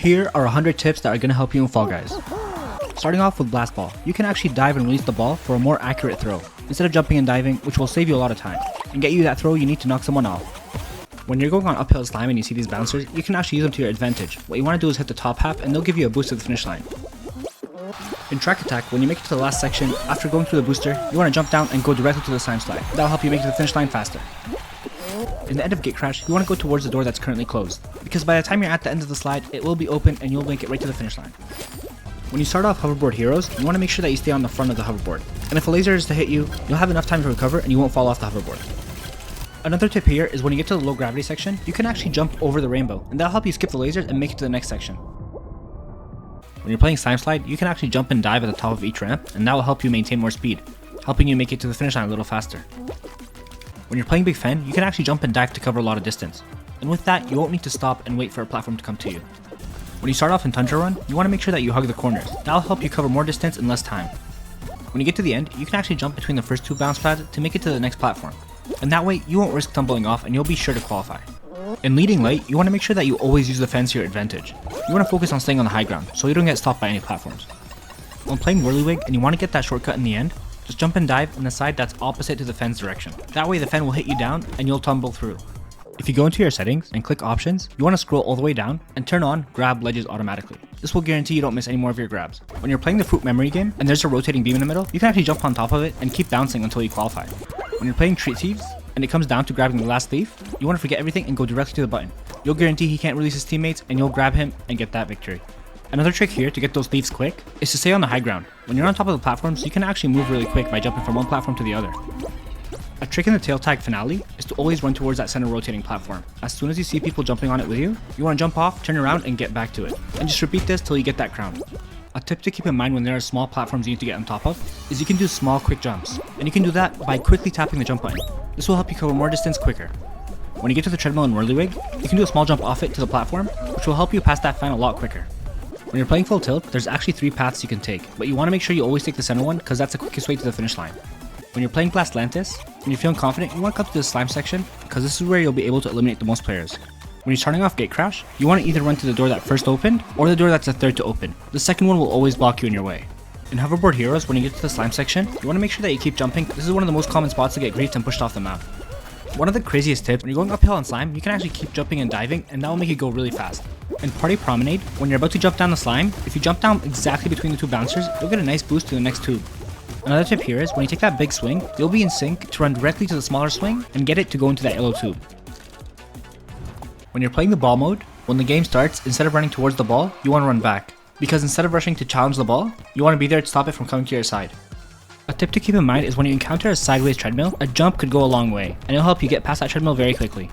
Here are 100 tips that are going to help you in Fall Guys. Starting off with Blast Ball, you can actually dive and release the ball for a more accurate throw, instead of jumping and diving, which will save you a lot of time. And get you that throw, you need to knock someone off. When you're going on uphill slime and you see these bouncers, you can actually use them to your advantage. What you want to do is hit the top half and they'll give you a boost to the finish line. In Track Attack, when you make it to the last section, after going through the booster, you want to jump down and go directly to the slime slide. That'll help you make it to the finish line faster. In the end of Gate Crash, you want to go towards the door that's currently closed, because by the time you're at the end of the slide, it will be open and you'll make it right to the finish line. When you start off Hoverboard Heroes, you want to make sure that you stay on the front of the hoverboard, and if a laser is to hit you, you'll have enough time to recover and you won't fall off the hoverboard. Another tip here is when you get to the low gravity section, you can actually jump over the rainbow, and that'll help you skip the lasers and make it to the next section. When you're playing Slime Slide, you can actually jump and dive at the top of each ramp, and that will help you maintain more speed, helping you make it to the finish line a little faster. When you're playing Big Fen, you can actually jump and dive to cover a lot of distance, and with that, you won't need to stop and wait for a platform to come to you. When you start off in Tundra Run, you want to make sure that you hug the corners. That'll help you cover more distance in less time. When you get to the end, you can actually jump between the first two bounce pads to make it to the next platform, and that way, you won't risk tumbling off and you'll be sure to qualify. In Leading Light, you want to make sure that you always use the fence to your advantage. You want to focus on staying on the high ground, so you don't get stopped by any platforms. When playing Whirlywig and you want to get that shortcut in the end, just jump and dive on the side that's opposite to the fence direction. That way the fen will hit you down and you'll tumble through. If you go into your settings and click options, you want to scroll all the way down and turn on grab ledges automatically. This will guarantee you don't miss any more of your grabs. When you're playing the Fruit Memory game and there's a rotating beam in the middle, you can actually jump on top of it and keep bouncing until you qualify. When you're playing Treat Thieves and it comes down to grabbing the last leaf, you want to forget everything and go directly to the button. You'll guarantee he can't release his teammates and you'll grab him and get that victory. Another trick here to get those leaves quick is to stay on the high ground. When you're on top of the platforms, you can actually move really quick by jumping from one platform to the other. A trick in the tail tag finale is to always run towards that center rotating platform. As soon as you see people jumping on it with you, you want to jump off, turn around, and get back to it. And just repeat this till you get that crown. A tip to keep in mind when there are small platforms you need to get on top of is you can do small quick jumps. And you can do that by quickly tapping the jump button. This will help you cover more distance quicker. When you get to the treadmill in Whirlywig, you can do a small jump off it to the platform, which will help you pass that fan a lot quicker. When you're playing Full Tilt, there's actually 3 paths you can take, but you want to make sure you always take the center one because that's the quickest way to the finish line. When you're playing Blastlantis, when you're feeling confident, you want to come to the slime section because this is where you'll be able to eliminate the most players. When you're starting off Gate Crash, you want to either run to the door that first opened or the door that's the third to open. The second one will always block you in your way. In Hoverboard Heroes, when you get to the slime section, you want to make sure that you keep jumping. This is one of the most common spots to get griefed and pushed off the map. One of the craziest tips, when you're going uphill on slime, you can actually keep jumping and diving, and that will make it go really fast. In Party Promenade, when you're about to jump down the slime, if you jump down exactly between the two bouncers, you'll get a nice boost to the next tube. Another tip here is, when you take that big swing, you'll be in sync to run directly to the smaller swing and get it to go into that yellow tube. When you're playing the ball mode, when the game starts, instead of running towards the ball, you want to run back. Because instead of rushing to challenge the ball, you want to be there to stop it from coming to your side. A tip to keep in mind is when you encounter a sideways treadmill, a jump could go a long way, and it'll help you get past that treadmill very quickly.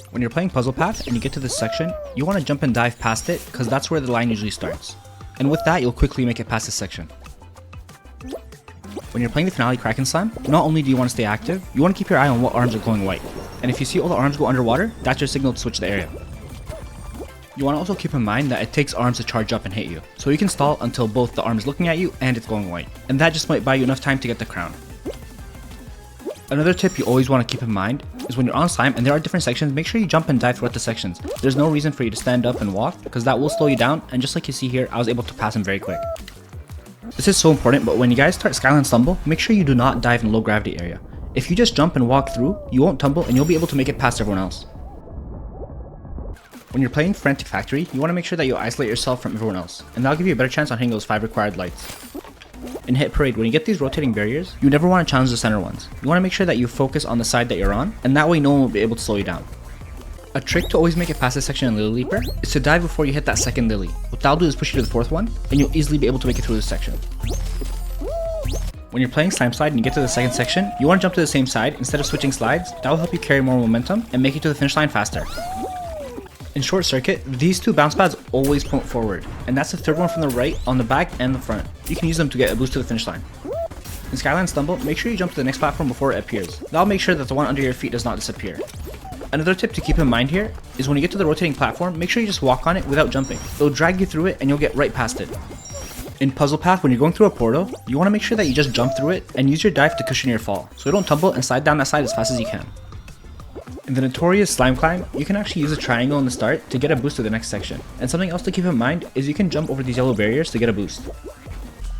When you're playing Puzzle Path and you get to this section, you want to jump and dive past it because that's where the line usually starts. And with that, you'll quickly make it past this section. When you're playing the Finale Kraken Slime, not only do you want to stay active, you want to keep your eye on what arms are glowing white. And if you see all the arms go underwater, that's your signal to switch the area. You want to also keep in mind that it takes arms to charge up and hit you, so you can stall until both the arm is looking at you and it's glowing white. And that just might buy you enough time to get the crown. Another tip you always want to keep in mind is when you're on slime and there are different sections, make sure you jump and dive throughout the sections. There's no reason for you to stand up and walk because that will slow you down, and just like you see here, I was able to pass him very quick. This is so important, but when you guys start Skyline Stumble, make sure you do not dive in low gravity area. If you just jump and walk through, you won't tumble and you'll be able to make it past everyone else. When you're playing Frantic Factory, you want to make sure that you isolate yourself from everyone else, and that'll give you a better chance on hitting those 5 required lights. In Hit Parade, when you get these rotating barriers, you never want to challenge the center ones. You want to make sure that you focus on the side that you're on, and that way no one will be able to slow you down. A trick to always make it past this section in Lily Leaper is to dive before you hit that second lily. What that'll do is push you to the 4th one, and you'll easily be able to make it through this section. When you're playing Slime Slide and you get to the second section, you want to jump to the same side instead of switching slides. That will help you carry more momentum and make it to the finish line faster. In Short Circuit, these 2 bounce pads always point forward, and that's the 3rd one from the right, on the back, and the front. You can use them to get a boost to the finish line. In Skyline Stumble, make sure you jump to the next platform before it appears. That'll make sure that the one under your feet does not disappear. Another tip to keep in mind here is when you get to the rotating platform, make sure you just walk on it without jumping. It'll drag you through it and you'll get right past it. In Puzzle Path, when you're going through a portal, you want to make sure that you just jump through it and use your dive to cushion your fall, so you don't tumble and slide down that side as fast as you can. In the notorious slime climb, you can actually use a triangle in the start to get a boost to the next section. And something else to keep in mind is you can jump over these yellow barriers to get a boost.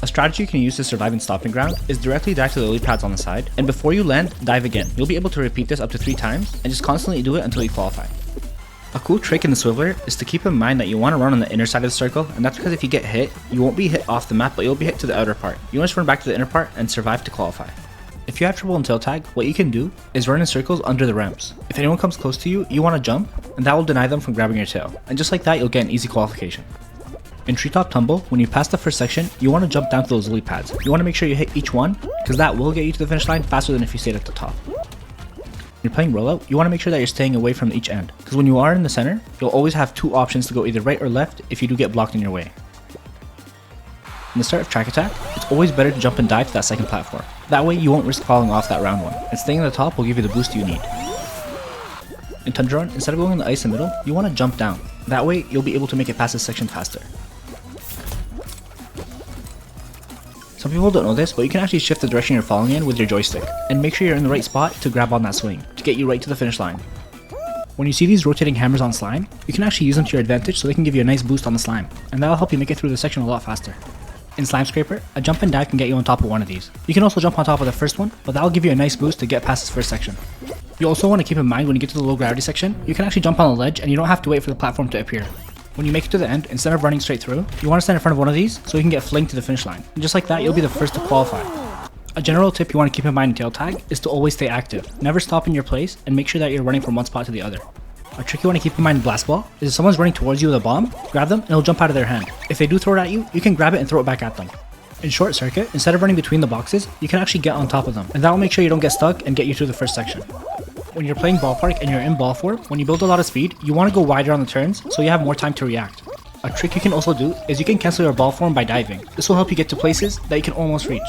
A strategy you can use to survive in stomping ground is directly dive to the lily pads on the side, and before you land, dive again. You'll be able to repeat this up to 3 times, and just constantly do it until you qualify. A cool trick in the Swiveler is to keep in mind that you want to run on the inner side of the circle, and that's because if you get hit, you won't be hit off the map, but you'll be hit to the outer part. You want to run back to the inner part and survive to qualify. If you have trouble in tail tag, what you can do is run in circles under the ramps. If anyone comes close to you, you want to jump, and that will deny them from grabbing your tail. And just like that, you'll get an easy qualification. In Treetop Tumble, when you pass the first section, you want to jump down to those lily pads. You want to make sure you hit each one, because that will get you to the finish line faster than if you stayed at the top. When you're playing rollout, you want to make sure that you're staying away from each end, because when you are in the center, you'll always have 2 options to go either right or left if you do get blocked in your way. In the start of track attack, it's always better to jump and dive to that second platform. That way you won't risk falling off that round 1, and staying at the top will give you the boost you need. In Tundra Run, instead of going on the ice in the middle, you want to jump down. That way you'll be able to make it past this section faster. Some people don't know this, but you can actually shift the direction you're falling in with your joystick, and make sure you're in the right spot to grab on that swing, to get you right to the finish line. When you see these rotating hammers on slime, you can actually use them to your advantage so they can give you a nice boost on the slime, and that'll help you make it through the section a lot faster. In Slime Scraper, a jump and dive can get you on top of one of these. You can also jump on top of the first one, but that'll give you a nice boost to get past this first section. You also want to keep in mind when you get to the low gravity section, you can actually jump on the ledge and you don't have to wait for the platform to appear. When you make it to the end, instead of running straight through, you want to stand in front of one of these so you can get flinged to the finish line. And just like that, you'll be the first to qualify. A general tip you want to keep in mind in tail tag is to always stay active. Never stop in your place and make sure that you're running from one spot to the other. A trick you want to keep in mind in Blast Ball is if someone's running towards you with a bomb, grab them and it'll jump out of their hand. If they do throw it at you, you can grab it and throw it back at them. In Short Circuit, instead of running between the boxes, you can actually get on top of them, and that will make sure you don't get stuck and get you through the first section. When you're playing Ballpark and you're in ball form, when you build a lot of speed, you want to go wider on the turns so you have more time to react. A trick you can also do is you can cancel your ball form by diving. This will help you get to places that you can almost reach.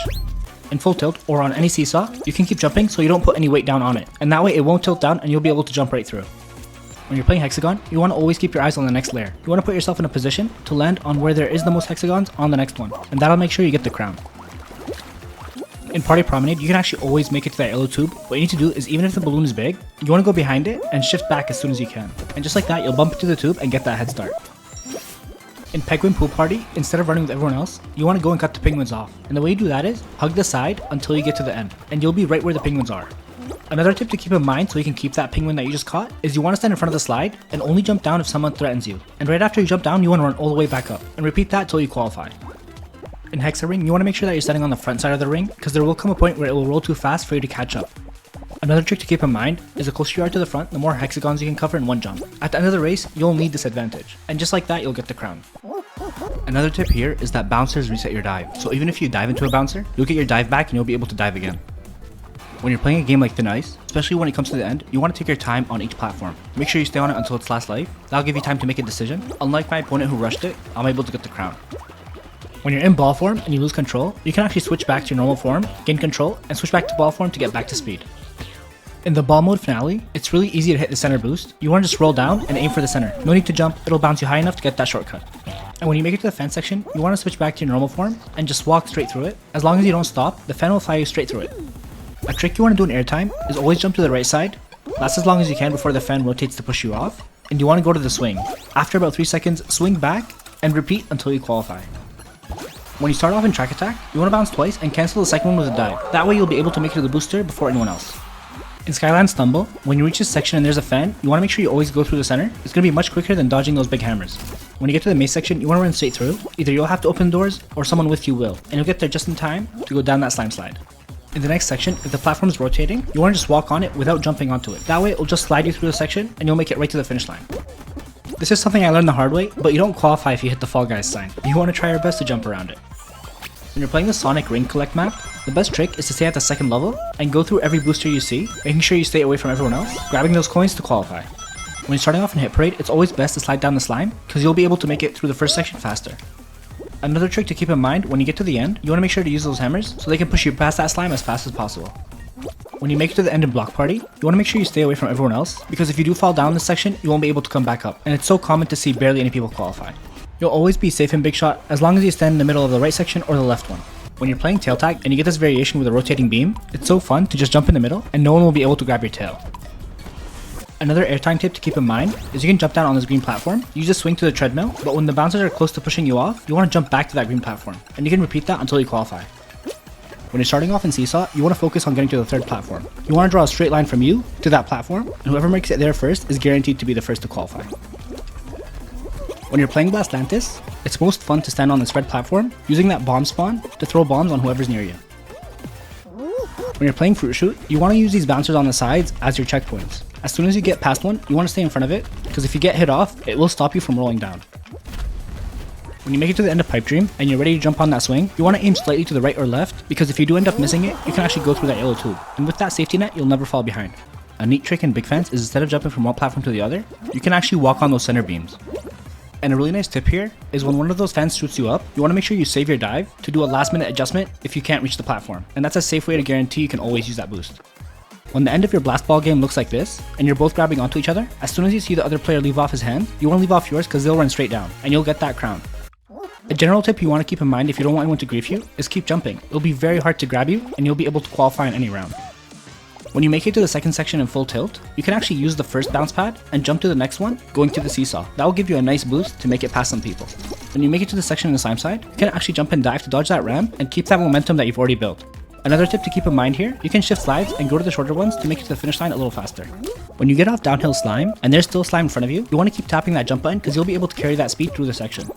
In Full Tilt or on any seesaw, you can keep jumping so you don't put any weight down on it, and that way it won't tilt down and you'll be able to jump right through. When you're playing Hexagon, you want to always keep your eyes on the next layer. You want to put yourself in a position to land on where there is the most hexagons on the next one, and that'll make sure you get the crown. In Party Promenade, you can actually always make it to that yellow tube. What you need to do is, even if the balloon is big, you want to go behind it and shift back as soon as you can. And just like that, you'll bump into the tube and get that head start. In Penguin Pool Party, instead of running with everyone else, you want to go and cut the penguins off. And the way you do that is, hug the side until you get to the end, and you'll be right where the penguins are. Another tip to keep in mind so you can keep that penguin that you just caught is you want to stand in front of the slide and only jump down if someone threatens you. And right after you jump down, you want to run all the way back up, and repeat that till you qualify. In Hexa Ring, you want to make sure that you're standing on the front side of the ring, because there will come a point where it will roll too fast for you to catch up. Another trick to keep in mind is the closer you are to the front, the more hexagons you can cover in one jump. At the end of the race, you'll need this advantage, and just like that, you'll get the crown. Another tip here is that bouncers reset your dive, so even if you dive into a bouncer, you'll get your dive back and you'll be able to dive again. When you're playing a game like Thin Ice, especially when it comes to the end, you want to take your time on each platform. Make sure you stay on it until its last life. That'll give you time to make a decision. Unlike my opponent who rushed it, I'm able to get the crown. When you're in ball form and you lose control, you can actually switch back to your normal form, gain control, and switch back to ball form to get back to speed. In the ball mode finale, it's really easy to hit the center boost. You want to just roll down and aim for the center. No need to jump, it'll bounce you high enough to get that shortcut. And when you make it to the fan section, you want to switch back to your normal form and just walk straight through it. As long as you don't stop, the fan will fly you straight through it. A trick you want to do in airtime is always jump to the right side, last as long as you can before the fan rotates to push you off, and you want to go to the swing. After about 3 seconds, swing back and repeat until you qualify. When you start off in track attack, you want to bounce twice and cancel the second one with a dive. That way you'll be able to make it to the booster before anyone else. In Skyland Stumble, when you reach this section and there's a fan, you want to make sure you always go through the center. It's going to be much quicker than dodging those big hammers. When you get to the maze section, you want to run straight through. Either you'll have to open doors or someone with you will, and you'll get there just in time to go down that slime slide. In the next section, if the platform is rotating, you want to just walk on it without jumping onto it. That way it will just slide you through the section and you'll make it right to the finish line. This is something I learned the hard way, but you don't qualify if you hit the Fall Guys sign. You want to try your best to jump around it. When you're playing the Sonic Ring Collect map, the best trick is to stay at the second level and go through every booster you see, making sure you stay away from everyone else, grabbing those coins to qualify. When you're starting off in Hit Parade, it's always best to slide down the slime, because you'll be able to make it through the first section faster. Another trick to keep in mind, when you get to the end, you want to make sure to use those hammers so they can push you past that slime as fast as possible. When you make it to the end in Block Party, you want to make sure you stay away from everyone else, because if you do fall down this section, you won't be able to come back up, and it's so common to see barely any people qualify. You'll always be safe in Big Shot as long as you stand in the middle of the right section or the left one. When you're playing Tail Tag and you get this variation with a rotating beam, it's so fun to just jump in the middle and no one will be able to grab your tail. Another airtime tip to keep in mind is you can jump down on this green platform, use a swing to the treadmill, but when the bouncers are close to pushing you off, you want to jump back to that green platform, and you can repeat that until you qualify. When you're starting off in Seesaw, you want to focus on getting to the third platform. You want to draw a straight line from you to that platform, and whoever makes it there first is guaranteed to be the first to qualify. When you're playing Blastlantis, it's most fun to stand on this red platform, using that bomb spawn to throw bombs on whoever's near you. When you're playing Fruit Shoot, you want to use these bouncers on the sides as your checkpoints. As soon as you get past one, you want to stay in front of it, because if you get hit off, it will stop you from rolling down. When you make it to the end of Pipe Dream, and you're ready to jump on that swing, you want to aim slightly to the right or left, because if you do end up missing it, you can actually go through that yellow tube. And with that safety net, you'll never fall behind. A neat trick in Big Fence is instead of jumping from one platform to the other, you can actually walk on those center beams. And a really nice tip here is when one of those fans shoots you up, you want to make sure you save your dive to do a last minute adjustment if you can't reach the platform. And that's a safe way to guarantee you can always use that boost. When the end of your blast ball game looks like this, and you're both grabbing onto each other, as soon as you see the other player leave off his hand, you want to leave off yours because they'll run straight down, and you'll get that crown. A general tip you want to keep in mind if you don't want anyone to grief you is keep jumping. It'll be very hard to grab you, and you'll be able to qualify in any round. When you make it to the second section in full tilt, you can actually use the first bounce pad and jump to the next one, going to the seesaw. That will give you a nice boost to make it past some people. When you make it to the section in the slime side, you can actually jump and dive to dodge that ramp and keep that momentum that you've already built. Another tip to keep in mind here, you can shift slides and go to the shorter ones to make it to the finish line a little faster. When you get off downhill slime, and there's still slime in front of you, you want to keep tapping that jump button because you'll be able to carry that speed through the section.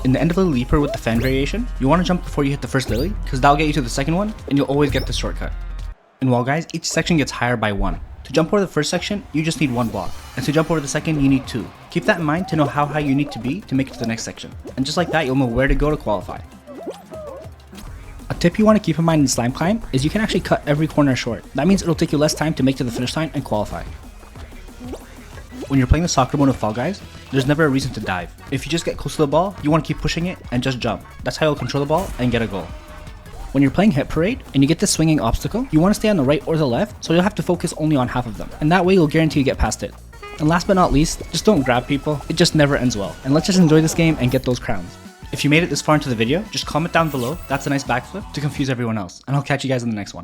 In the end of the leaper with the fan variation, you want to jump before you hit the first lily, because that'll get you to the second one, and you'll always get the shortcut. In Wall Guys, each section gets higher by 1. To jump over the first section, you just need 1 block, and to jump over the second, you need 2. Keep that in mind to know how high you need to be to make it to the next section, and just like that, you'll know where to go to qualify. A tip you want to keep in mind in Slime Climb is you can actually cut every corner short. That means it'll take you less time to make to the finish line and qualify. When you're playing the soccer mode of Fall Guys, there's never a reason to dive. If you just get close to the ball, you want to keep pushing it and just jump. That's how you'll control the ball and get a goal. When you're playing Hit Parade and you get this swinging obstacle, you want to stay on the right or the left, so you'll have to focus only on half of them, and that way you'll guarantee you get past it. And last but not least, just don't grab people, it just never ends well. And let's just enjoy this game and get those crowns. If you made it this far into the video, just comment down below, that's a nice backflip, to confuse everyone else, and I'll catch you guys in the next one.